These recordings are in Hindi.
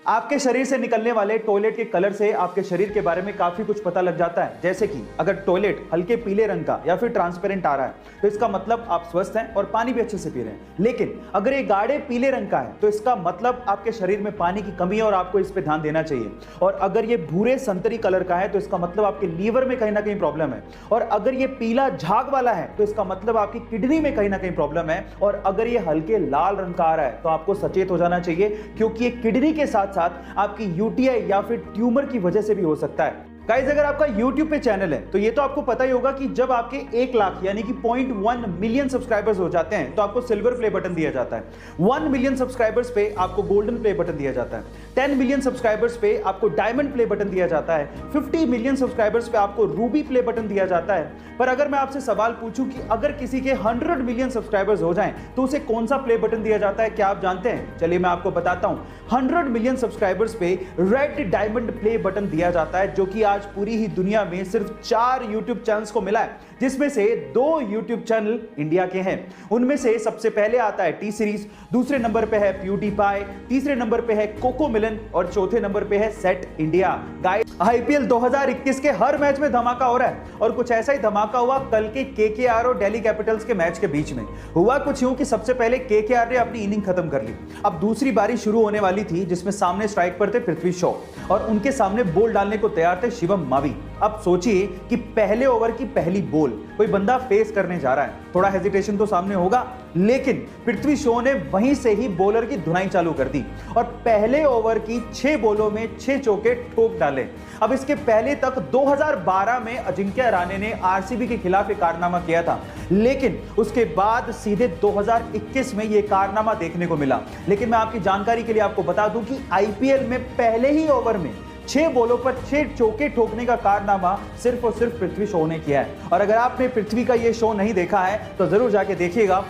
आपके शरीर से निकलने वाले टॉयलेट के कलर से आपके शरीर के बारे में काफी कुछ पता लग जाता है। जैसे कि अगर टॉयलेट हल्के पीले रंग का या फिर ट्रांसपेरेंट आ रहा है तो इसका मतलब आप स्वस्थ हैं और पानी भी अच्छे से पी रहे हैं। लेकिन अगर ये गाढ़े पीले रंग का है तो इसका मतलब आपके शरीर में पानी की कमी है और आपको इस पे ध्यान देना चाहिए। और अगर ये भूरे संतरी कलर का है तो इसका मतलब आपके लीवर में कहीं ना कहीं प्रॉब्लम है। और अगर ये पीला झाग वाला है तो इसका मतलब आपकी किडनी में कहीं ना कहीं प्रॉब्लम है। और अगर ये हल्के लाल रंग का आ रहा है तो आपको सचेत हो जाना चाहिए, क्योंकि ये किडनी के साथ साथ आपकी यूटीआई या फिर ट्यूमर की वजह से भी हो सकता है। गाइस, अगर आपका YouTube पे चैनल है तो ये तो आपको पता ही होगा कि जब आपके 1 लाख यानी कि 0.1 मिलियन सब्सक्राइबर्स हो जाते हैं तो आपको सिल्वर प्ले बटन दिया जाता है। 1 मिलियन सब्सक्राइबर्स पे आपको गोल्डन प्ले बटन दिया जाता है। 10 मिलियन सब्सक्राइबर्स पे आपको डायमंड प्ले बटन दिया जाता है। 50 मिलियन सब्सक्राइबर्स पे आपको रूबी प्ले बटन दिया जाता है। पर अगर मैं आपसे सवाल पूछूं कि अगर किसी के 100 मिलियन सब्सक्राइबर्स हो जाएं तो उसे कौन सा प्ले बटन दिया जाता है, क्या आप जानते हैं? चलिए मैं आपको बताता हूं। 100 मिलियन सब्सक्राइबर्स पे रेड डायमंड प्ले बटन दिया जाता है, जो कि आज पूरी ही दुनिया में सिर्फ 4 YouTube चैनल्स को मिला है, जिसमें से 2 YouTube चैनल इंडिया के हैं। उनमें से सबसे पहले आता है टी सीरीज, दूसरे नंबर पे है प्यूडीपाई, तीसरे नंबर पे है कोको मिलन और चौथे नंबर पे है सेट इंडिया। गाइस, आईपीएल 2021 के हर मैच में धमाका हो रहा है और कुछ ऐसा ही धमाका हुआ कल के केकेआर और दिल्ली कैपिटल्स के मैच के बीच में। हुआ कुछ यूं कि सबसे पहले केकेआर ने अपनी इनिंग खत्म कर ली। अब दूसरी बारी शुरू होने वाली थी, जिसमें सामने स्ट्राइक पर थे पृथ्वी शॉ और उनके सामने बॉल डालने को तैयार थे शिवम मावी। अब सोचिए कि पहले ओवर की पहली बॉल कोई बंदा फेस करने जा रहा है, थोड़ा हेजिटेशन तो सामने होगा, लेकिन पृथ्वी शॉ ने वहीं से ही बॉलर की धुनाई चालू कर दी और पहले ओवर की 6 बॉलों में 6 चौके ठोक डाले। अब इसके पहले तक 2012 में अजिंक्य रहाणे ने आरसीबी के खिलाफ एक कारनामा किया था, लेकिन उसके बाद सीधे 2021 में यह कारनामा देखने को मिला। लेकिन मैं आपकी जानकारी के लिए आपको बता दूं कि आईपीएल में पहले ही ओवर में 6 बॉलों पर 6 चौके ठोकने का कारनामा सिर्फ और सिर्फ पृथ्वी शॉ ने किया है। और अगर आपने पृथ्वी का यह शो नहीं देखा है तो जरूर जाके देखिएगा।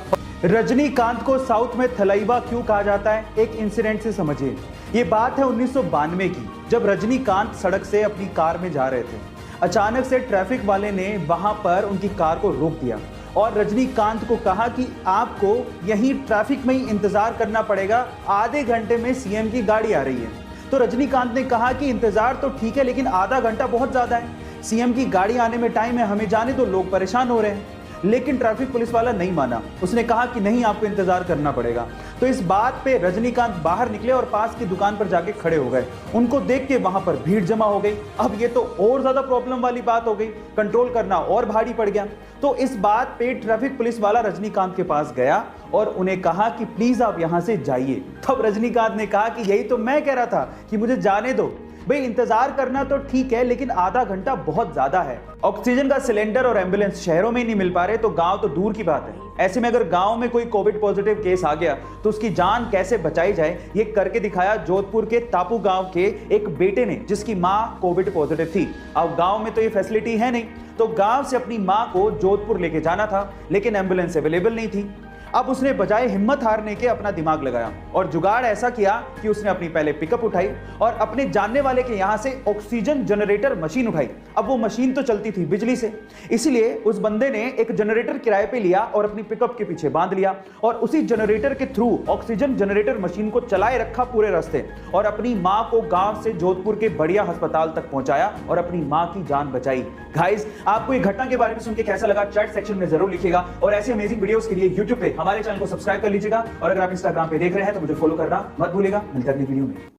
रजनीकांत को साउथ में थलैवा क्यों कहा जाता है, एक इंसिडेंट से समझिए। ये बात है 1992 की, जब रजनीकांत सड़क से अपनी कार में जा रहे थे। अचानक से ट्रैफिक वाले ने वहां पर उनकी कार को रोक दिया और रजनीकांत को कहा कि आपको यहीं ट्रैफिक में ही इंतजार करना पड़ेगा, आधे घंटे में सीएम की गाड़ी आ रही है। तो रजनीकांत ने कहा कि इंतजार तो ठीक है, लेकिन आधा घंटा बहुत ज्यादा है, सीएम की गाड़ी आने में टाइम है, हमें जाने दो, लोग परेशान हो रहे हैं। लेकिन ट्रैफिक पुलिस वाला नहीं माना, उसने कहा कि नहीं, आपको इंतजार करना पड़ेगा। तो इस बात पे रजनीकांत बाहर निकले और पास की दुकान पर जाके खड़े हो गए। उनको देख के वहां पर भीड़ जमा हो गई। अब ये तो और ज्यादा प्रॉब्लम वाली बात हो गई, कंट्रोल करना और भारी पड़ गया। तो इस बात पे ट्रैफिक पुलिस वाला रजनीकांत के पास गया और उन्हें कहा कि प्लीज आप यहां से जाइए। तब रजनीकांत ने कहा कि यही तो मैं कह रहा था कि मुझे जाने दो भाई, इंतजार करना तो ठीक है, लेकिन आधा घंटा बहुत ज्यादा है। ऑक्सीजन का सिलेंडर और एम्बुलेंस शहरों में ही नहीं मिल पा रहे तो गांव तो दूर की बात है। ऐसे में अगर गांव में कोई कोविड पॉजिटिव केस आ गया तो उसकी जान कैसे बचाई जाए, ये करके दिखाया जोधपुर के तापू गांव के एक बेटे ने, जिसकी मां कोविड पॉजिटिव थी। अब गांव में तो ये फैसिलिटी है नहीं, तो गांव से अपनी मां को जोधपुर लेके जाना था, लेकिन एम्बुलेंस अवेलेबल नहीं थी। अब उसने बजाय हिम्मत हारने के अपना दिमाग लगाया और जुगाड़ ऐसा किया कि उसने अपनी पहले पिकअप उठाई और अपने जानने वाले के यहां से ऑक्सीजन जनरेटर मशीन उठाई। अब वो मशीन तो चलती थी बिजली से, इसलिए उस बंदे ने एक जनरेटर किराए पे लिया और अपनी पिकअप के पीछे बांध लिया और उसी जनरेटर के थ्रू ऑक्सीजन जनरेटर मशीन को चलाए रखा पूरे रास्ते और अपनी मां को गांव से जोधपुर के बढ़िया अस्पताल तक पहुंचाया और अपनी मां की जान बचाई। गाइस, आपको ये घटना के बारे में सुन के कैसा लगा, चैट सेक्शन में जरूर लिखिएगा और ऐसे अमेजिंग वीडियोस के लिए यूट्यूब पे हमारे चैनल को सब्सक्राइब कर लीजिएगा और अगर आप इंस्टाग्राम पे देख रहे हैं तो मुझे फॉलो करना मत भूलिएगा। मिलते हैं अगली वीडियो में।